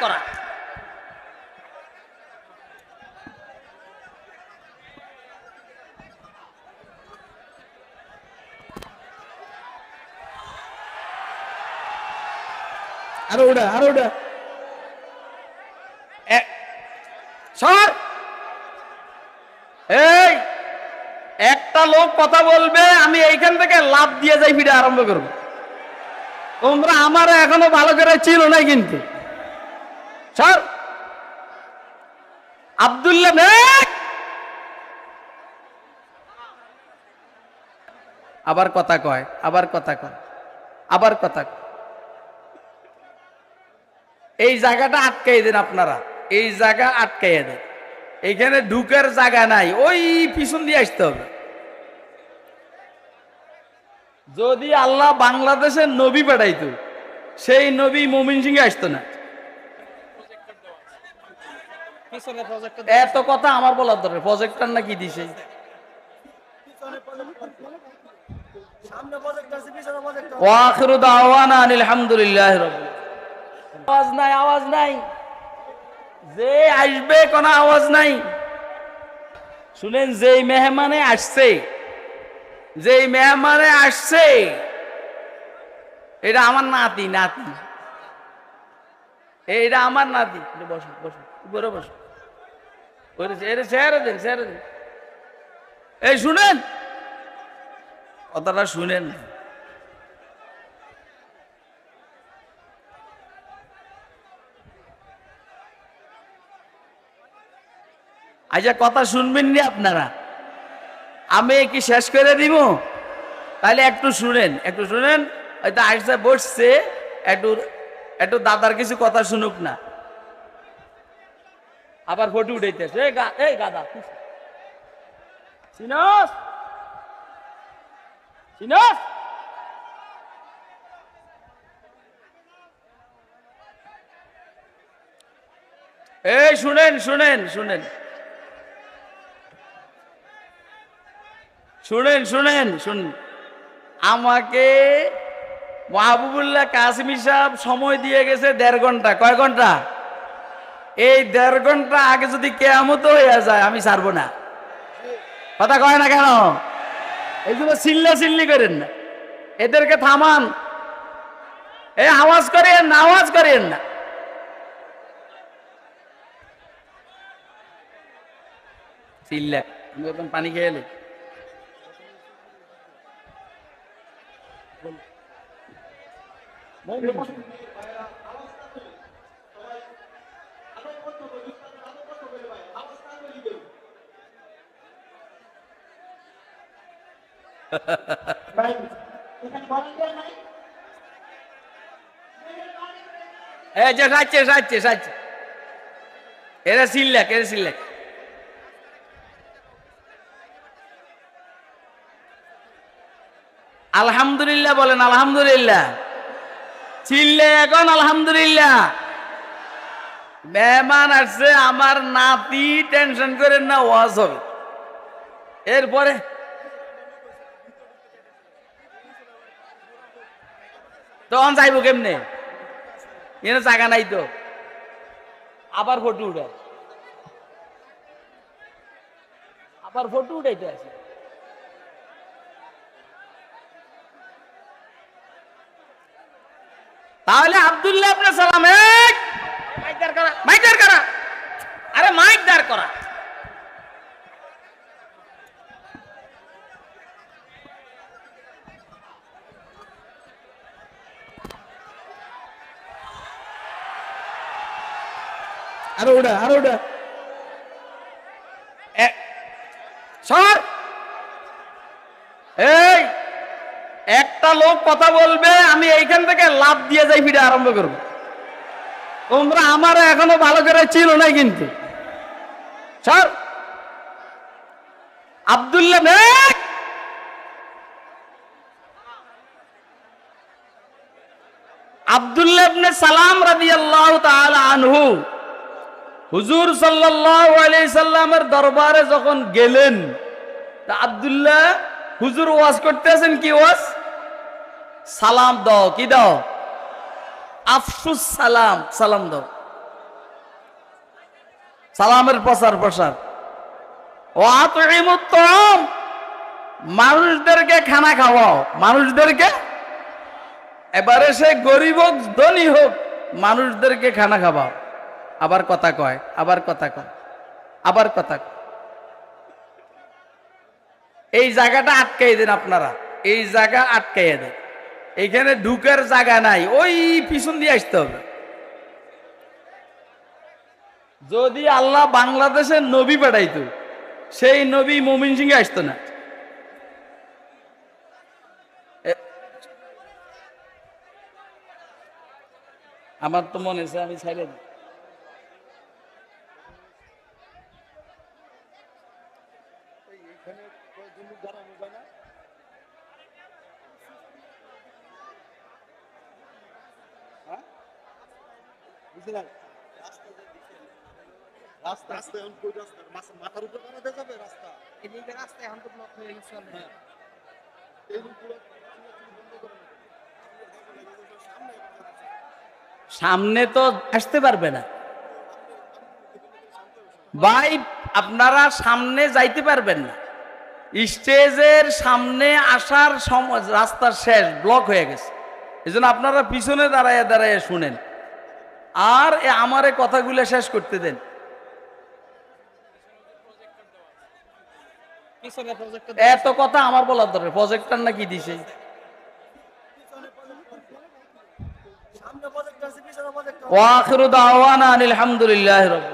করা। আরো ওটা আরো ওটা সর। এই একটা লোক কথা বলবে, আমি এইখান থেকে লাভ দিয়ে যাই ফিরে আরম্ভ করবো। তোমরা আমার এখনো ভালো করে চিনো নাই কিন্তু। সর। আব্দুল্লাহ আবার কথা কয়, আবার কথা কয়, আবার কথা কয়। এই জায়গাটা আটকাই দেন আপনারা, এই জায়গা আটকাই দেন। এইখানে ঢুকার জায়গা নাই, ওই পিছন দিয়ে আসতে হবে। যদি আল্লাহ বাংলাদেশের নবী পাঠাইতো, সেই নবী মমিন সিংহে আসতো না। এত কথা আমার বলার দরকার। প্রজেক্টর না কি দিছে? ওয়াখিরু দাওয়ানা আনিল হামদুলিল্লাহি রাব্বিল আলামিন। আওয়াজ নাই, আওয়াজ নাই, যে আসবে কোনো আওয়াজ নাই। শুনেন, যেই মেহমানে আসছে, যেই মেহমানে আসছে, এটা আমার নাতি, নাতি, এইটা আমার নাতি। বসো বসো, উপরে বসো। ছেড়ে দেন, ছেড়ে দেন। এই শুনেন, কথাটা শুনেন। আচ্ছা, কথা শুনবেন নি আপনারা? আমি কি শেষ করে দিব? তাহলে একটু শুনেন, একটু শুনেন। হয়তো আইসা বসছে, একটু একটু দাদার কিছু কথা শুনুক না। আবার ফটো উঠাইতেছে। এই গাদা, চিনস চিনস? এই শুনেন, শুনেন, শুনেন, শুনেন, শুনেন, শুনেন। আমাকে মাহবুবুল্লাহ কাসিমি সাহেব সময় দিয়ে গেছে 1.5 ঘন্টা। কয় ঘন্টা? এই 1.5 ঘন্টা আগে যদি কেয়ামত হয়ে যায়, আমি ছাড়বো না। কথা কয় না কেন? এইগুলো চিল্লা চিল্লি করেন না, এদেরকে থামান। এই আওয়াজ করেন না, আওয়াজ করেন না। চিল্লা, আমি এখন পানি খেয়ে এলি। এই যে সাচ্ছে, সাচ্ছে, সাচ্ছে। এরা চিল্লাক, এরা চিল্লাক। আলহামদুলিল্লাহ বলেন, আলহামদুলিল্লাহ। চিল্লে এখন আলহামদুলিল্লাহ। মেহমান আসছে, আমার নাতি, টেনশন করেন না, ওয়াজ হবে। এরপরে তখন যাইব কেমনে? এনে জায়গা নাই তো। আবার ফটো উঠে, আবার ফটো উঠাইতে আছে। তাহলে আব্দুল্লাহ ইবনে সালাম, মাইক দাঁড় করা, মাইক দাঁড় করা, আরে মাইক দাঁড় করা। আরো ওটা আরো ওটা সর। এই একটা লোক কথা বলবে, আমি এইখান থেকে লাভ দিয়ে যাই ফিরে আরম্ভ করবো। তোমরা আমার এখনো ভালো করে চিনো নাই কিন্তু। সর। আব্দুল্লাহ আব্দুল্লাহ ইবনে সালাম রাদিয়াল্লাহু তাআলা আনহু হুজুর সাল্লাল্লাহু আলাইহি সাল্লামের দরবারে যখন গেলেন, তা আব্দুল্লাহ হুজুর ওয়াজ করতেছেন। কি ওয়াজ? সালাম দাও। কি দাও? আফসুস সালাম, সালাম দাও। সালামের প্রচার প্রসার। ওয়াতুইমুত তাআম, মানুষদেরকে খানা খাওয়াও, মানুষদেরকে, এবারে সে গরিব হোক ধনী হোক, মানুষদেরকে খানা খাওয়াও। আবার কথা কয়, আবার কথা কয়, আবার কথা কয়। এই জায়গাটা আটকাই দেন আপনারা, এই জায়গা আটকাইয়া দেন। এইখানে ঢুকার জায়গা নাই, ওই পিছন দিয়ে আসতে হবে। যদি আল্লাহ বাংলাদেশের নবী পাঠাইতো, সেই নবী মমিন সিংহে আসতো না। আমার তো মনে হচ্ছে আমি ছাইলে দিই। মাথার উপরে বানাতে যাবে রাস্তা, এদিকে রাস্তা এখন তো ব্লক হয়ে গেছে। সামনে তো আসতে পারবে না ভাই, আপনারা সামনে যাইতে পারবেন না। স্টেজের সামনে আসার রাস্তা শেষ, ব্লক হয়ে গেছে। এই জন্য আপনারা পিছনে দাঁড়ায় দাঁড়ায় শুনেন, আর আমার এই কথাগুলো শেষ করতে দেন। এত কথা আমার বলার দরকার, প্রজেক্টর না কি দিছে? ওয়া আখিরু দাওয়ানা আনিল হামদুলিল্লাহি রাব্বিল